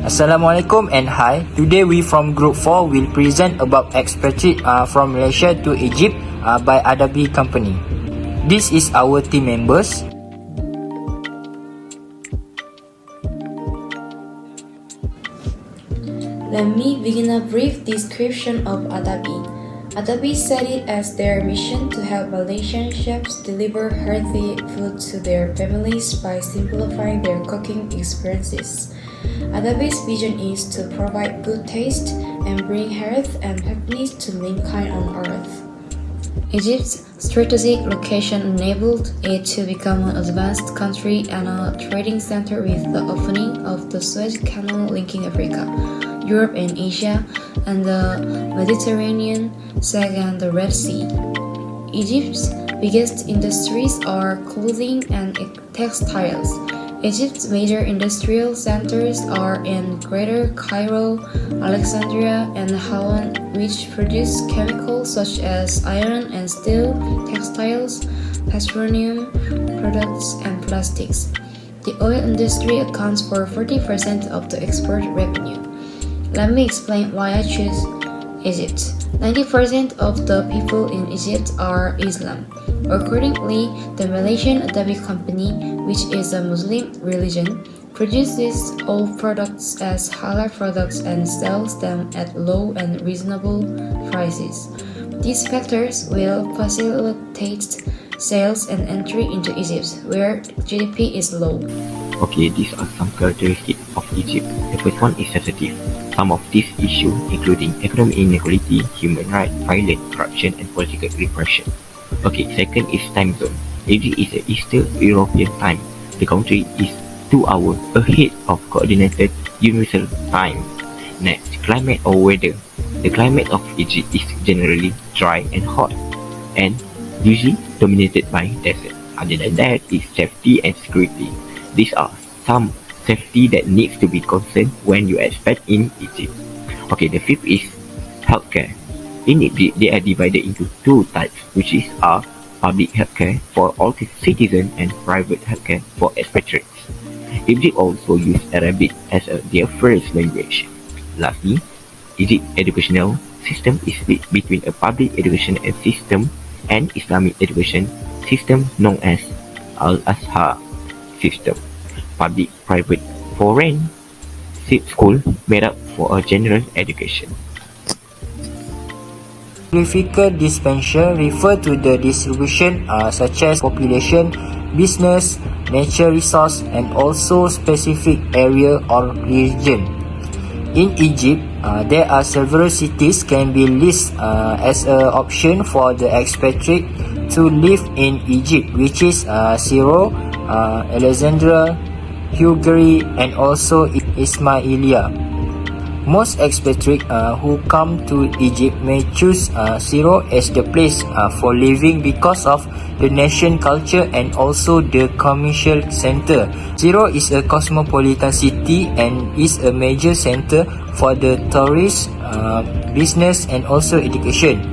Assalamualaikum and hi. Today we from Group 4 will present about Expatriate from Malaysia to Egypt by Adabi company. This is our team members. Let me begin a brief description of Adabi. Adabi set it as their mission to help Malaysian chefs deliver healthy food to their families by simplifying their cooking experiences. Adabi's vision is to provide good taste and bring health and happiness to mankind on earth. Egypt's strategic location enabled it to become an advanced country and a trading center with the opening of the Suez Canal linking Africa, Europe and Asia, and the Mediterranean Sea and the Red Sea. Egypt's biggest industries are clothing and textiles. Egypt's major industrial centers are in Greater Cairo, Alexandria, and Hawan, which produce chemicals such as iron and steel, textiles, petroleum products, and plastics. The oil industry accounts for 40% of the export revenue. Let me explain why I choose Egypt. 90% of the people in Egypt are Islam. Accordingly, the Malaysian Adabi company, which is a Muslim religion, produces all products as halal products and sells them at low and reasonable prices. These factors will facilitate sales and entry into Egypt, where GDP is low. Okay, these are some characteristics of Egypt. The first one is sensitive. Some of these issues, including economic inequality, human rights violence, corruption, and political repression. Okay, second is time zone. Egypt is a Eastern European time. The country is 2 hours ahead of coordinated universal time. Next, climate or weather. The climate of Egypt is generally dry and hot, and usually dominated by desert. Other than that is safety and security. These are some safety that needs to be concerned when you expat in Egypt. Okay, the fifth is healthcare. In Egypt, they are divided into two types, which is public healthcare for all citizens and private healthcare for expatriates. Egypt also uses Arabic as their first language. Lastly, Egypt's educational system is split between a public education system and Islamic education system known as Al-Azhar system. Public, private, foreign school made up for a general education. Geographical dimension refer to the distribution such as population, business, natural resource, and also specific area or region. In Egypt, there are several cities can be listed as an option for the expatriate to live in Egypt, which is Cairo, Alexandria, Hungary, and also Ismailia. Most expatriates who come to Egypt may choose Cairo as the place for living because of the nation culture and also the commercial center. Cairo is a cosmopolitan city and is a major center for the tourist, business, and also education.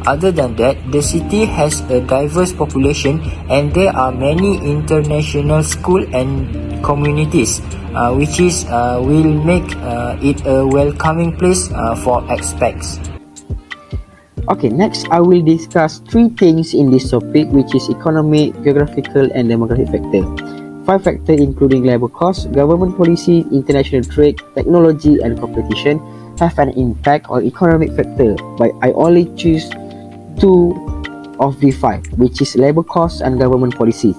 Other than that, the city has a diverse population and there are many international schools and communities, which will make it a welcoming place for expats. Okay, next I will discuss three things in this topic, which is economic, geographical, and demographic factor. 5 factors including labor cost, government policy, international trade, technology, and competition have an impact on economic factor, but I only choose 2 of the 5, which is labor cost and government policy.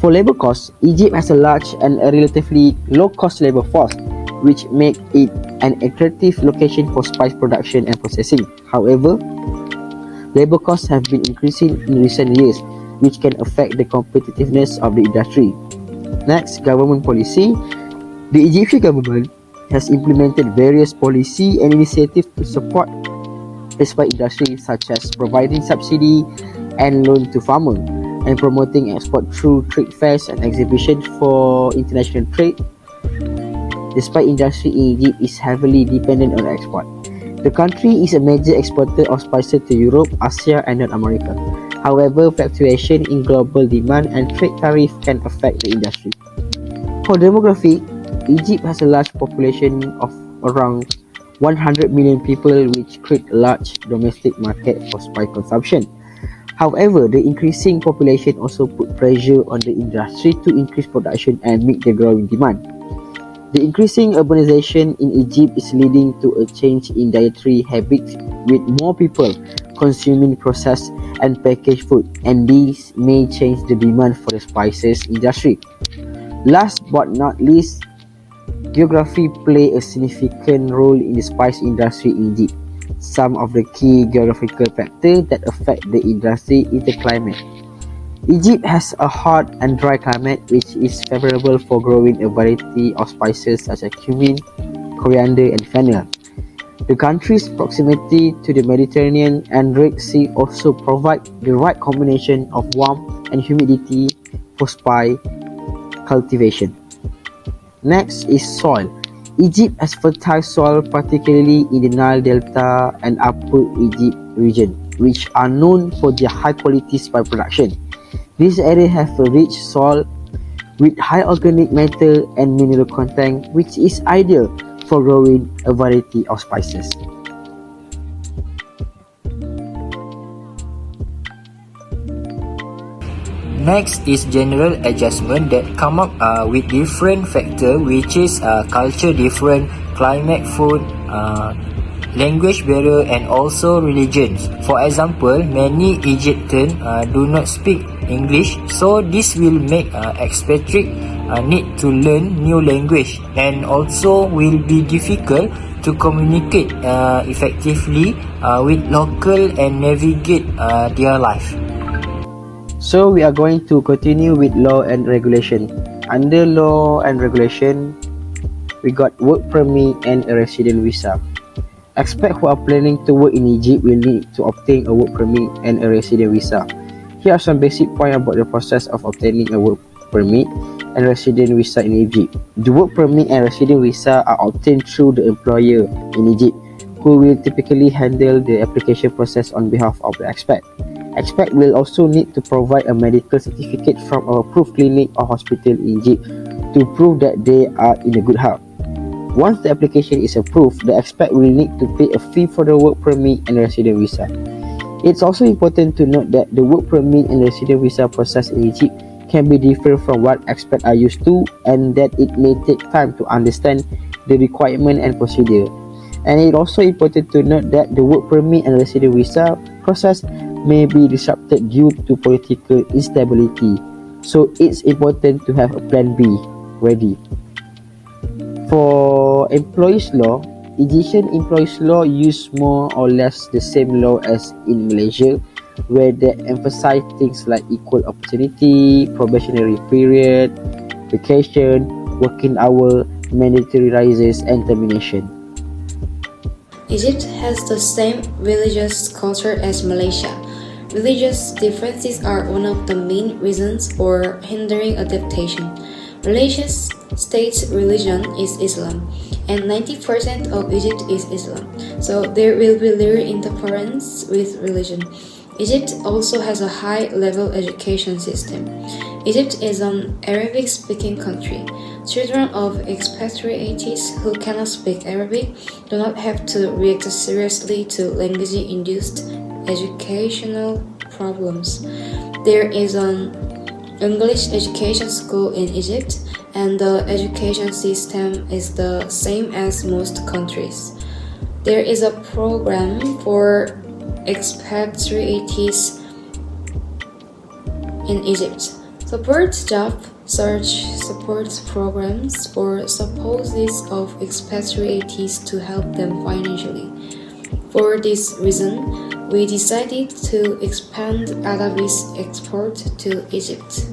For labor costs, Egypt has a large and a relatively low-cost labor force, which make it an attractive location for spice production and processing. However, labor costs have been increasing in recent years, which can affect the competitiveness of the industry. Next, government policy. The Egyptian government has implemented various policy and initiatives to support the spice industry, such as providing subsidy and loan to farmers, and promoting export through trade fairs and exhibitions for international trade. The spice industry in Egypt is heavily dependent on export. The country is a major exporter of spices to Europe, Asia, and North America. However, fluctuation in global demand and trade tariff can affect the industry. For demography, Egypt has a large population of around 100 million people, which create a large domestic market for spice consumption. However, the increasing population also put pressure on the industry to increase production and meet the growing demand. The increasing urbanization in Egypt is leading to a change in dietary habits, with more people consuming processed and packaged food, and this may change the demand for the spices industry. Last but not least, geography plays a significant role in the spice industry in Egypt. Some of the key geographical factors that affect the industry is the climate. Egypt has a hot and dry climate, which is favorable for growing a variety of spices such as cumin, coriander, and fennel. The country's proximity to the Mediterranean and Red Sea also provide the right combination of warmth and humidity for spice cultivation. Next is soil. Egypt has fertile soil, particularly in the Nile Delta and Upper Egypt region, which are known for their high-quality spice production. These areas have a rich soil with high organic matter and mineral content, which is ideal for growing a variety of spices. Next is general adjustment that come up with different factor, which is culture different, climate, food, language barrier, and also religions. For example, many Egyptians do not speak English, so this will make expatriate need to learn new language, and also will be difficult to communicate effectively with local and navigate their life. So we are going to continue with law and regulation. Under law and regulation, we got work permit and a resident visa. Expats who are planning to work in Egypt will need to obtain a work permit and a resident visa. Here are some basic points about the process of obtaining a work permit and resident visa in Egypt. The work permit and resident visa are obtained through the employer in Egypt, who will typically handle the application process on behalf of the expat. Expat will also need to provide a medical certificate from a approved clinic or hospital in Egypt to prove that they are in a good health. Once the application is approved, the expat will need to pay a fee for the work permit and resident visa. It's also important to note that the work permit and resident visa process in Egypt can be different from what expats are used to, and that it may take time to understand the requirement and procedure. And it's also important to note that the work permit and resident visa process may be disrupted due to political instability, so it's important to have a plan B ready. For employees law, Egyptian employees law use more or less the same law as in Malaysia, where they emphasize things like equal opportunity, probationary period, vacation, working hour, mandatory rises, and termination. Egypt has the same religious culture as Malaysia. Religious differences are one of the main reasons for hindering adaptation. Malaysia's state religion is Islam, and 90% of Egypt is Islam, so there will be little interference with religion. Egypt also has a high-level education system. Egypt is an Arabic-speaking country. Children of expatriates who cannot speak Arabic do not have to react seriously to language-induced educational problems. There is an English education school in Egypt, and the education system is the same as most countries. There is a program for expatriates in Egypt. Support job search support programs for spouses of expatriates to help them financially. For this reason, we decided to expand Adabi's export to Egypt.